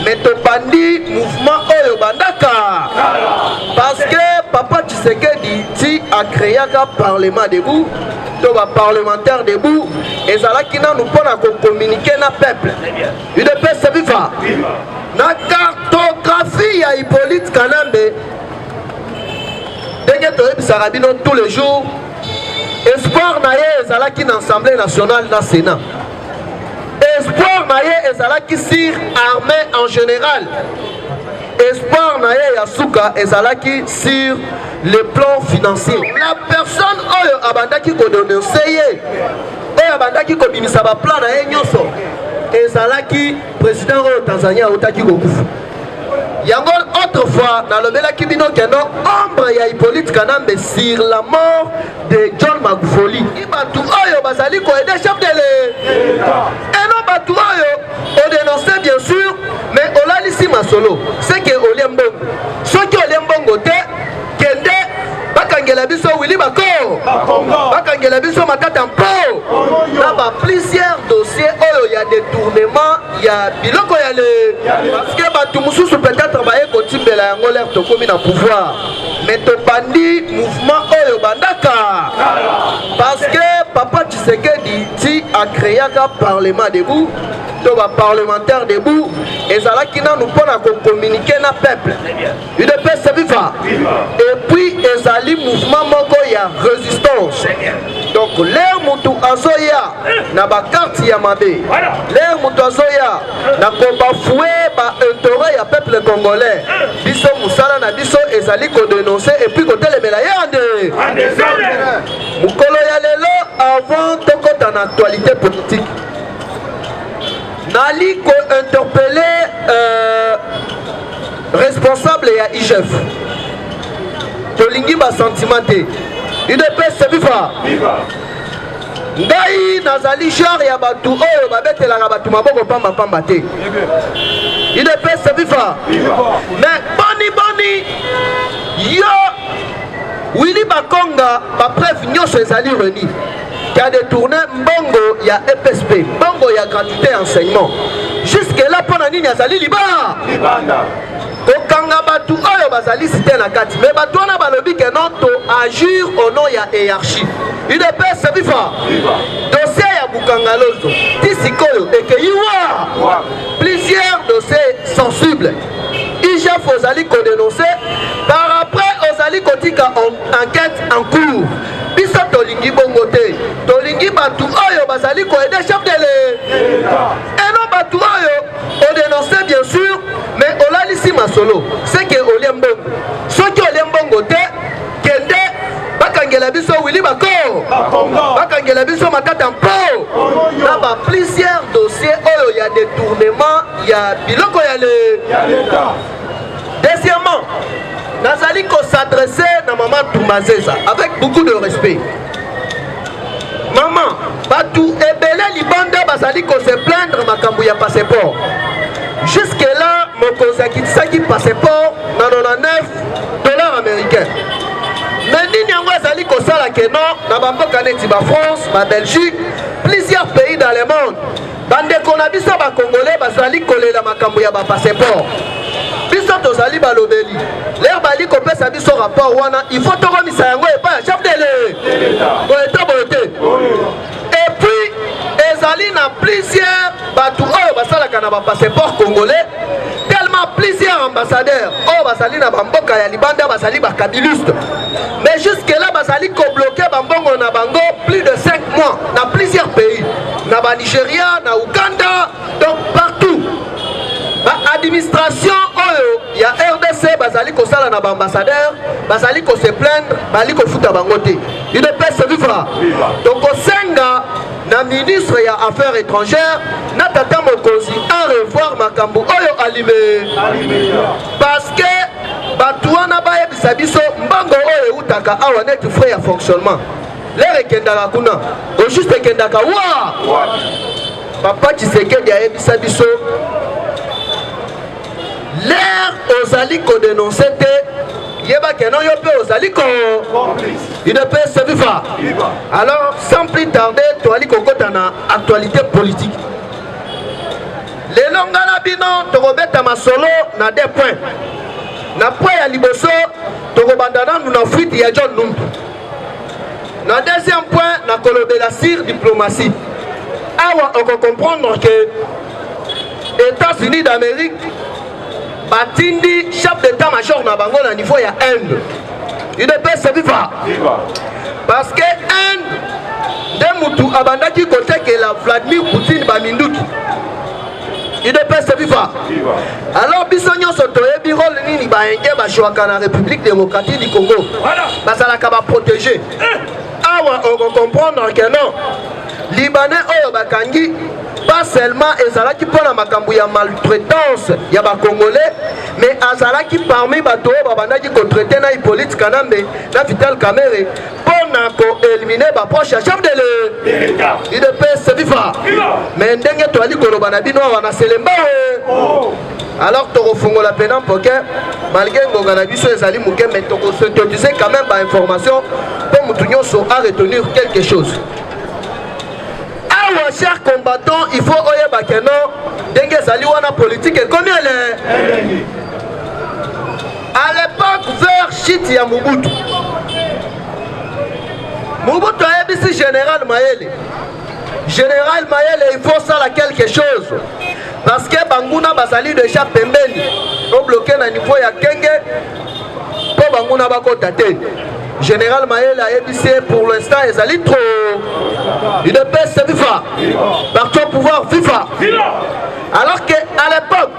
mais topandi mouvement oyo bandaka parce que Papa Tshisekedi dit a créé un parlement debout to ba parlementaire debout et zalaki na nous pona ko communiquer na peuple UDPS viva na cartographie ya Hippolyte Kanambe denge to ebisaka bino tous les jours espoir na ye ezalaki na Assemblée nationale na Sénat espoir na ye ezalaki sur armée en général espoir na ye ya suka ezalaki sur le plan financier la personne oyo abandaki kodononse ye oyo abandaki kobimisa baplan na ye nyonso ezalaki président oyo Tanzania autaki kokufa yango autrefois nalobelaki bino keno ombre ya Hippolyte Kanambe sur la mort de John Magufuli batu oyo bazali koaider chef de l'État et non batu oyo on dénonçait bien sûr mais olalisi masolo c'est que olie mbongo soki olie mbongo te kende bakangela biso Willy Bako bakangela biso Matata Mpo na ba plusieurs dossiers oyo ya détournement ya biloko ya le parce que batu mususu peut-être baye kotimbela yango l'air tokomi na pouvoir mais topandi mouvement oyo bandaka parce que Papa Tshisekedi dit a créé un parlement debout to ba parlementaire debout ezalaki na nous pona ko communiquer na peuple UDPS viva et puis ezali mouvement moko ya résistance donc l'air mutu azoya na ba carte ya mabe l'air mutu azoya na ko bafouer ba intérêt ya peuple congolais biso musala na biso ezali ko dénoncer et puis ko telemela yande mukolo ya lelo avant tokota na actualité politique nali ko interpeller responsable ya IGF tolingi ba sentimenté UDPS viva ngai nazali genre ya batu oyo babetelaka batu maboko pamba pamba te UDPS viva mais boni yo Willy Bakonga ba preuve nyonso ezali reni qui a détourné mbongo ya EPSP mbongo ya gratuité enseignement jusque là pona nini azali libanda kokanga batu oyo bazali cité na kati mais batu wana balobi ke non to agir au nom ya hiérarchie UDPS viva dossier ya Bukangalozo tisikoyo ekeyiwa plusieurs dossiers sensibles IGF ozali ko dénoncer par après ozali kotika enquête en cours biso tolingi bongo te tolingi batu oyo bazali koaider chef de l'État et non batu oyo on dénonçait bien sûr mais olalisi masolo c'est que olie mbongo soki olie mbongo te kende bakangela biso Willy Bako bakangela biso Matata Mpo na ba plusieurs dossiers oyo ya détournement ya biloko ya l'État. Deuxièmement nazali ko s'adresser na maman Toumazeza avec beaucoup de respect. Maman, batu ebele libanda bazali ko se plaindre makambu ya passeport. Jusque là, mon konzaki passeport na 99 $ américains. Mais nini yango azali ko sala ke non na bamboka neti ba France, ba Belgique, plusieurs pays dans le monde. Bande ko na biso ba Congolais bazali kolela makambu ya ba passeport. Biso tozali balobeli l'air bali kopesa biso rapport wana il faut tokomisa yango epa ya chef de l'État et puis ezali na plusieurs batu oyo basalaka na ba passeport congolais tellement plusieurs ambassadeurs oyo basali na bamboka ya libanda basali ba kabiliste mais jusque là basali ko bloquer bambongo na bango plus de 5 mois na plusieurs pays na ba Nigeria na Uganda donc partout ba administration oyo ya RDC bazali ko sala na ba ambassadeur bazali ko se plaindre bali ko futa bango te UDPS viva donc osenga na ministre ya affaires étrangères na tata mokonzi à revoir makambu oyo alime parce que batu wana bayebisa biso mbango oyo utaka awa neti frais ya fonctionnement l'air ekendaka kuna o juste ekendaka wa Papa Tshisekedi ayebisa biso l'air ozali ko dénoncer te yeba ke non yo pe ozali ko UDPS viva alors sans plus tarder toali kokota na actualité politique lelo Lelonga na bino tokobeta masolo na 2 points. Na point ya liboso tokobandana na fuite ya John Numbi. Na deuxième point na kolobela sur diplomatie. Awa on peut comprendre que États-Unis d'Amérique batindi chef d'état-major na bango na niveau ya Inde. Il ne peut se vivre. Parce que Inde de mutu abandaki côté que la Vladimir Poutine baminduki. Il ne peut se vivre. Alors bisogno sotoye birol nini ba enge ba choaka na République démocratique du Congo. Basalaka ba protéger. Awa on peut comprendre que non. Libanais oyo bakangi pas seulement ezalaki pona makambo ya maltraitance ya ba Congolais, mais azalaki parmi bato babandaki ko traiter na Hippolyte Kanambe na Vital Kamerhe pona ko éliminer ba proche chef de l'État. Il peut se vivre. Mais ndenge to ali koloba na bino wana selemba. Alors to refongola pena poker malgré ngonga na biso ezali muke mais to ko se diser quand même ba information pour mutu nyonso à retenir quelque chose. Awa chers combattants, il faut oyeba que non denge ezali wana politique et combien elle est. À l'époque vers shit ya Mobutu. Mobutu a dit général Mayele. Général Mayele, il faut ça quelque chose. Parce que Banguna Basali déjà pembeni. On bloqué na niveau ya Kenge. Pour Banguna Bakota te. Général Mayele a ébissé pour l'instant ezali trop. Il ne peut se vivre. Par ton pouvoir FIFA. Alors que à l'époque,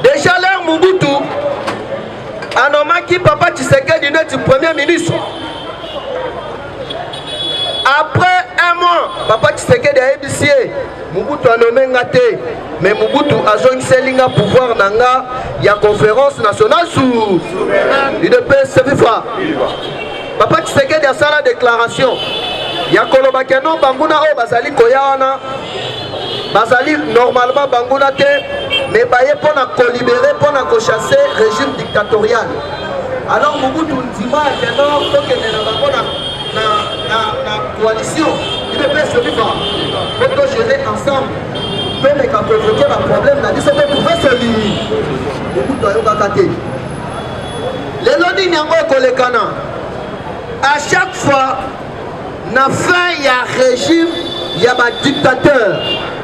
déjà l'ère Mobutu, Anomaki Papa Tshisekedi du premier ministre. Après un mois, Papa Tshisekedi a ébissé. Mobutu a nommé Ngate. Mais Mobutu a joué un pouvoir nanga. Il y a conférence nationale sous. Il ne peut se vivre. Papa Tshisekedi a fait la déclaration. Il y a Kolobakeno, Banguna, Bazali Koyana. Bazali, normalement, Banguna te. Mais Baye pour la libérer, pour la chasser régime dictatorial. Alors Mobutu Ndima et Kenor, il faut que la coalition, il ne peut se vivre. Il faut gérer ensemble. Pour les provoquer le problème, la discipline pour se vivre. Mobutu a yokaté. Les lodis n'ont pas les canons. À chaque fois, na fin il y a régime, il y a un dictateur,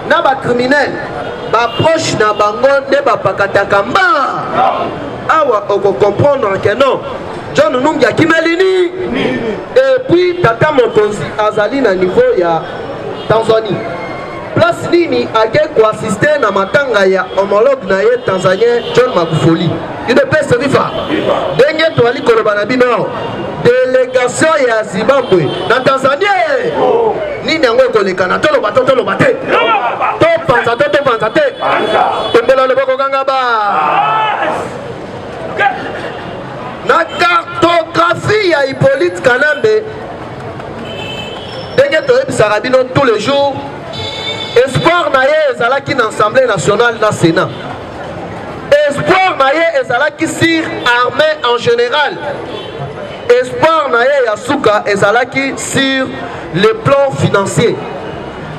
na ba criminel, ba proche na bango ne ba pakatakamba. Awa on peut comprendre que non. John Numbi Kimelini. Et puis Tata Mokonzi azali na niveau ya Tanzanie. Place nini ake assister na matanga ya homologue na ye Tanzanien John Magufuli. Il ne peut se vivre. Denye to ali koloba na bino. Délégation ya Zimbabwe na Tanzanie. Nini yango kolekana tolo bato te. To panza te. Tembela le boko ganga ba. Na cartographie ya Hippolyte Kanambe. Denye to ebisaka bino tous les jours. Espoir naye ezalaki na Assemblée nationale na Sénat. Espoir naye ezalaki sur armée en général. Espoir naye Yasuka ezalaki sur le plan financier.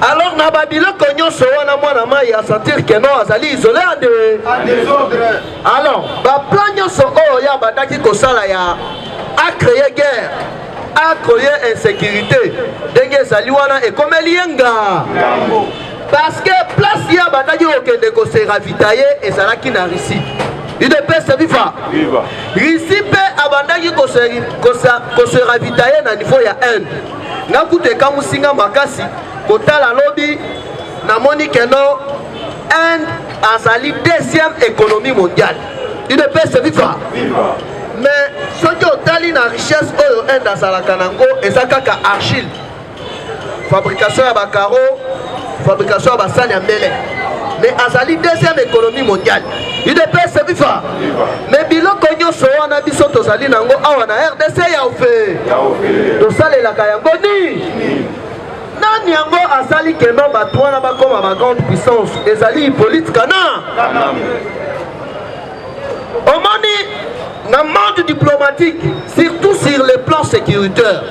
Alors na babilo konyo so wana mwana mai ya sentir que non azali isolé en désordre. Alors ba plan nyonso oyo ya bataki kosala ya a créer guerre, a créer insécurité. Ndenge ezali wana ekomeli yenga. Parce que place ya bataki okende ko se ravitailler ezalaki na Russie. Il ne peut se vivre. Russie pe abandaki ko se ravitailler na niveau ya Inde. Ngakute kamusinga makasi kotala lobby na moni keno Inde azali deuxième économie mondiale. Il ne peut se vivre. Mais ce qui otali na richesse oyo Inde azalaka nango ezakaka argile. Fabrication ya bakaro, fabrication ya basani ya mbele. Mais azali deuxième économie mondiale. Il ne peut se vivre. Mais biloko nyonso wana biso tozali nango awa na RDC ya ofe. Tosalelaka yango ni. Nani yango azali keno bato wana bakoma ba grande puissance ezali Hippolyte Kanambe. Omoni na monde diplomatique, surtout sur le plan sécuritaire.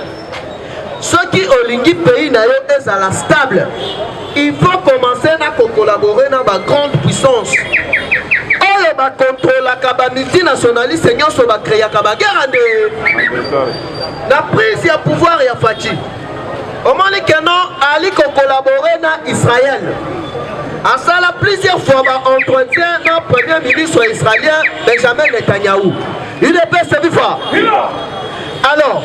Ceux qui olingi pays na yo ezala stable. il faut commencer à collaborer dans la grande puissance. Oyo ba contrôlaka ba multinationaliste nyonso ba créaka ba guerre na prise ya pouvoir ya Fachi. Omoni que non ali collaborer na Israël. Asala plusieurs fois ba entretien na premier ministre israélien Benjamin Netanyahu. Il est passé vivre. Alors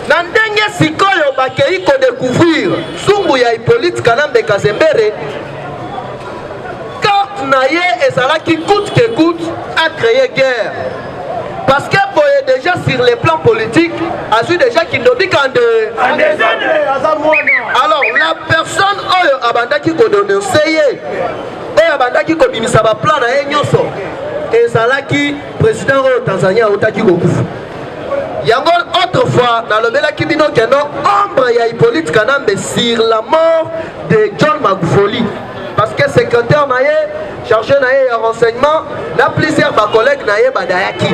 na ndenge sikoyo bakei ko découvrir sungu ya Hippolyte Kanambe Kazembere Naye ezalaki coûte que coûte à créer guerre parce que boye déjà sur le plan politique a vu déjà qu'il n'obéit qu'en deux. Alors la personne oyo abandaki ko dénoncer oyo abandaki ko bimisa ba plan na nyonso ezalaki président oyo Tanzania otaki ko kufa yango autrefois na lobelaki bino keno ombre ya Hippolyte Kanambe sur la mort de John Magufuli. Parce que secrétaire naye chargé naye ya renseignement na plusieurs ba collègues naye badayaki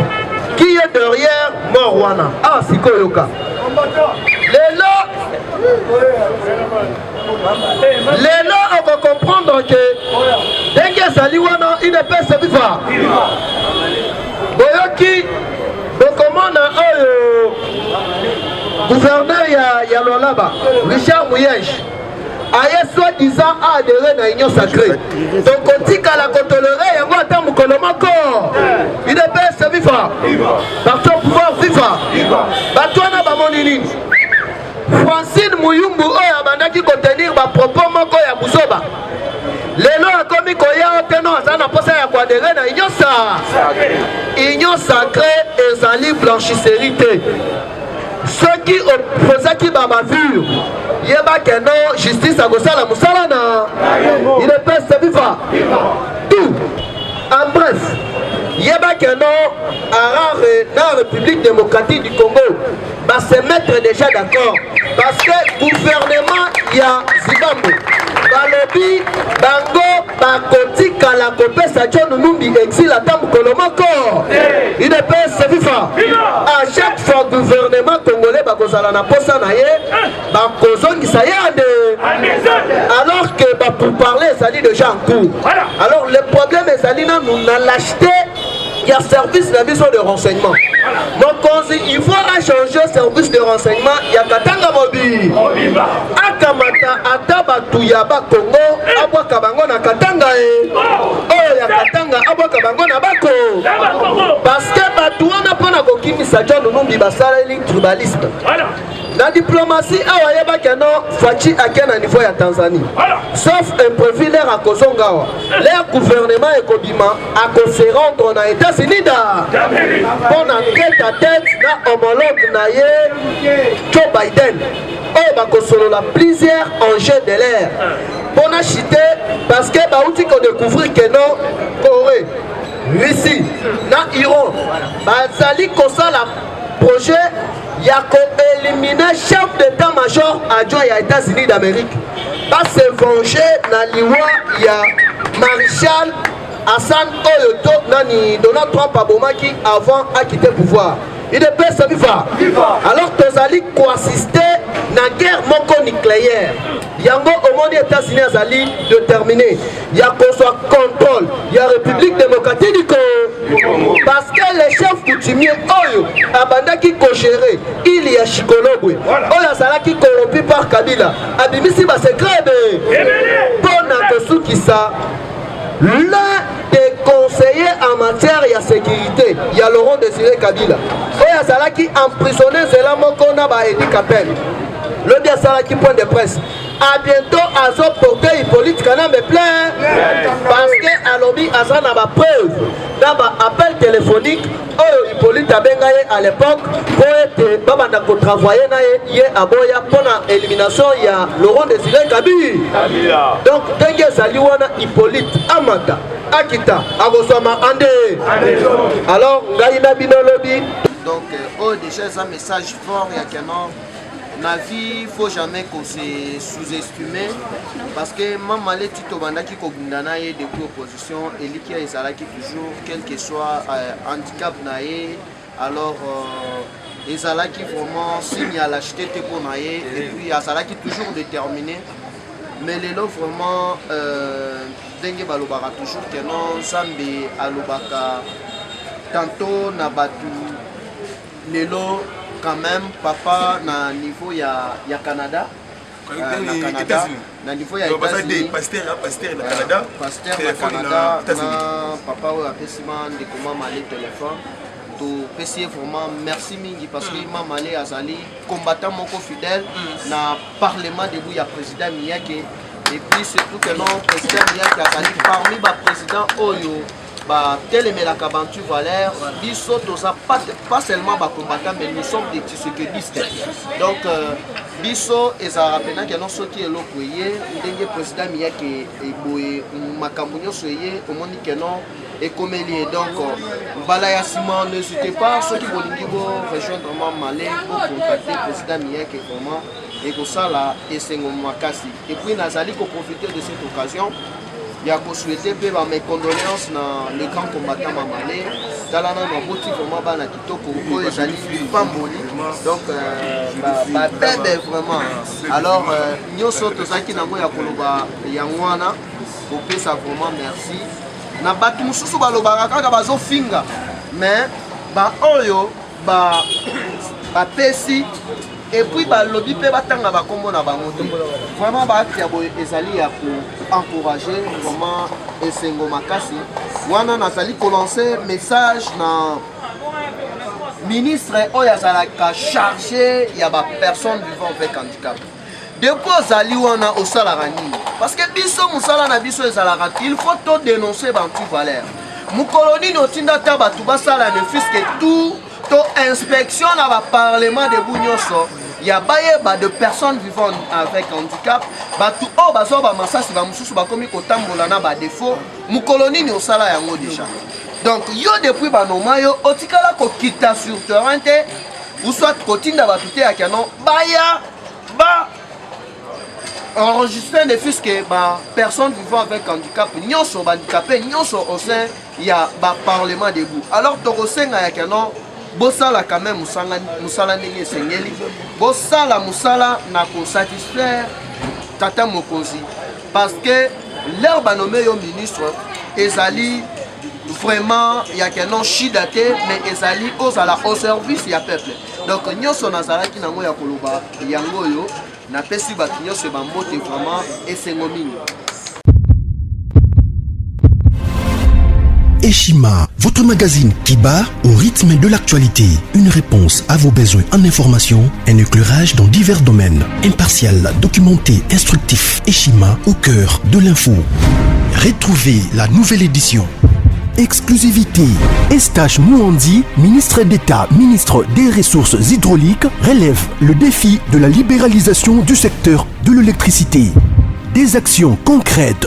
qui est derrière Morwana ah sikoyoka lelo on va comprendre que dès que saliwana il ne peut se vivre boyoki bokomona oyo gouverneur ya Lolaba Richard Muyej aye soi-disant a adhéré na union sacrée. Donc on dit qu'à la tolérer yango ata mukolo moko. Il est bien se vivre. Partout pouvoir vivre. Batwana ba monini. Francine Muyumbu oyo abandaki contenir ba propos moko ya Buzoba. Lelo akomi koya teno azana posa ya adhérer na union sacrée. Union sacrée ezali blanchisserie te. Ceux qui opposent bavure, yeba que non justice a gossé la moussalana. Il est pas se vivre. Tout. En bref, yeba que non dans la République démocratique du Congo va se mettre déjà d'accord parce que gouvernement y a Zimbabwe. Balobi bango bakoti kala kopesa John Numbi exil atam kolomako. Il ne peut se vivre. À chaque fois gouvernement congolais bakozala na posa na ye bakozongi sa yande. Alors que pour parler ça dit déjà en cours. Alors le problème est ça dit nous n'a l'acheté. Il y a service de renseignement. Donc il faut changer service de renseignement. Il y a Katanga Mobi. Akamata Ataba Tuyaba Congo. Abwaka Bango na Katanga. Oh, il y a Katanga Abwaka Bango na Bako. Parce que Batouana Pana Kokimi Sajon Numbi Basara Link tribalisme. La diplomatie a wayeba keno Fachi akena niveau ya Tanzanie. Sauf imprévu l'air à Kozongawa. L'air gouvernement et Kobima a se rendre na États-Unis da. Pour na tête à tête na homologue na ye Joe Biden. Oh bakosolo la plusieurs enjeux de l'air. Pour na chité parce que baouti ko découvrir que non Corée, Russie, na Iran, bazali kosala projet il y a éliminé chef d'état-major adjoint aux États-Unis d'Amérique. Pas se venger dans l'iwa, il y a Maréchal Hassan Oyoto, Nani Donald Trump Abomaki avant à quitter le pouvoir. Il est bien vivre. Alors que Zali co-assisté dans la guerre nucléaire. Yango au monde États-Unis Zali déterminé. Il y a qu'on soit contrôle. Il y a République démocratique du Congo. Parce que les chefs coutumiers Oyo Abandaki co-géré, il y a Chikolobwe. Oyo Zalaki corrompu par Kabila. Abimisi ba secret. Bon Akosu Kisa. L'un des conseillers en matière de sécurité, il y a Laurent Désiré Kabila. Il y a Zala qui emprisonné Zela Mokona ba Edi Kapel. Le bien Zala qui point de presse. A bientôt Azo porté Hippolyte Kanambe plein. Parce que Alobi Azan a ma preuve. Dans ma appel téléphonique, Hippolyte Abengaye à l'époque, pour être Babanda ko travailler na ye aboya pour l'élimination, il y a Laurent Désiré Kabila. Donc, dès que Zaliwana Hippolyte Amata, Akita, Agosama Ande. Alors, Ngaïna Binolobi. Donc, déjà, c'est un message fort, il y a qu'un an. La vie, il ne faut jamais qu'on se sous-estimer parce que même les Tito Bandaki Kogundana et depuis opposition, et qui est toujours, quel que soit handicap naïe, alors les Alaki vraiment signe à l'acheter pour naïe et puis Azalaki toujours déterminé mais lelo vraiment ndenge balobaka toujours que non Nzambe alobaka tantôt na batu lelo quand même papa na niveau ya Canada na Canada na niveau ya États-Unis pasteur na Canada na papa oyo apesima ndeko mama ale téléphone to pesi vraiment merci mingi parce que mama ale azali combattant moko fidèle na parlement debout ya président Miyake et puis surtout que non président Miyake azali parmi ba président oyo telemelaka bantu valeur biso toza pas seulement combattants mais nous sommes des tshisekidistes donc biso ezalaka pena ke non soki eloko eye ndenge président Miyake eboye makambo nyonso eye omoni ke non ekomeli donc mbala ya nsima n'hésitez pas soki bolingi rejoindre Mamale contacter président Miyake vraiment ekosala esengo makasi et puis nazali profiter de cette occasion ya souhaiter pe mes condoléances na le grand combattant Mamale talana na boti vraiment bana kitoko ko ezali pamboli donc bébé vraiment alors nyoso tozaki nango ya koloba yango wana kopesa vraiment merci na batu mususu balobaka kaka bazofinga mais oyo pesi et puis balobi pe batanga bakombo na bango te vraiment baakti ya boye ezali ya encourager vraiment esengo makasi wana nazali kolancer message na ministre oyo azalaka chargé ya bapersone vivant avec handicap depuis ozali wana osalaka nini parce que biso mosala na biso ezalaka il faut to dénoncer bantu valeur mokolo nini otinda ta bato basala ne fiske tout to inspection na baparlement debout nyonso ya bayeba de personnes vivant avec handicap batu o bazo ba masasi ba mususu bakomi kotambola na ba défaut mokolo nini osala yango déjà donc yo depuis banoma yo otikala kokita sur terrain te ou soit kotinda batu te ya kanon baya enregistrer ne fût que personnes vivant avec handicap nyonso handicapé nyonso au sein ya ba parlement debout alors tokosenga ya kanon bosala quand même musala ndenge esengeli bosala musala na satisfaire tata mokonzi parce que leur banomé yo ministre ezali vraiment ya kenon shida te mais ezali ozala au service ya peuple donc nyonso nazalaki nango ya koloba yango yo napesi bato nyonso bambote vraiment esengo mingi. Eshima, votre magazine qui bat au rythme de l'actualité. Une réponse à vos besoins en information, un éclairage dans divers domaines. Impartial, documenté, instructif. Eshima au cœur de l'info. Retrouvez la nouvelle édition. Exclusivité. Eustache Mouandi, ministre d'État, ministre des Ressources hydrauliques, relève le défi de la libéralisation du secteur de l'électricité. Des actions concrètes.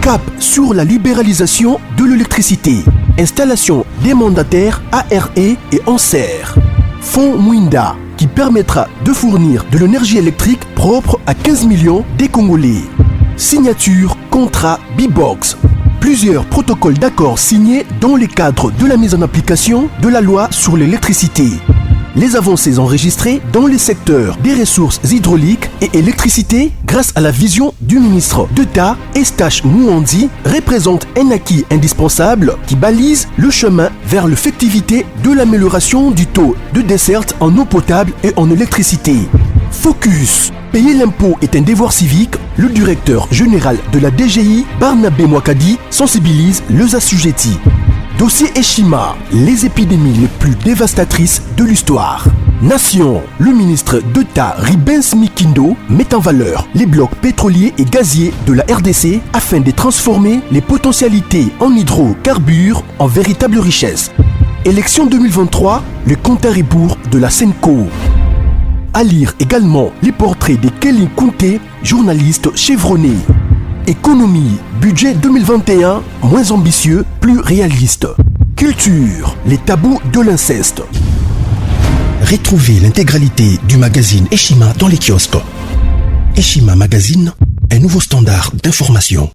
Cap sur la libéralisation de l'électricité. Installation des mandataires ARE et ANSER. Fonds Mwinda qui permettra de fournir de l'énergie électrique propre à 15 millions des Congolais. Signature contrat B-Box. Plusieurs protocoles d'accord signés dans le cadre de la mise en application de la loi sur l'électricité. Les avancées enregistrées dans les secteurs des ressources hydrauliques et électricité grâce à la vision du ministre d'État Eustache Mouandi représentent un acquis indispensable qui balise le chemin vers l'effectivité de l'amélioration du taux de desserte en eau potable et en électricité. Focus. Payer l'impôt est un devoir civique. Le directeur général de la DGI, Barnabé Mwakadi, sensibilise les assujettis. Dossier Eshima, les épidémies les plus dévastatrices de l'histoire. Nation, le ministre d'État Ribens Mikindo met en valeur les blocs pétroliers et gaziers de la RDC afin de transformer les potentialités en hydrocarbures en véritable richesse. Élection 2023, le compte à rebours de la Senco. À lire également les portraits de Kelly Kunte, journaliste chevronné. Économie, budget 2021, moins ambitieux, plus réaliste. Culture, les tabous de l'inceste. Retrouvez l'intégralité du magazine Eshima dans les kiosques. Eshima Magazine, un nouveau standard d'information.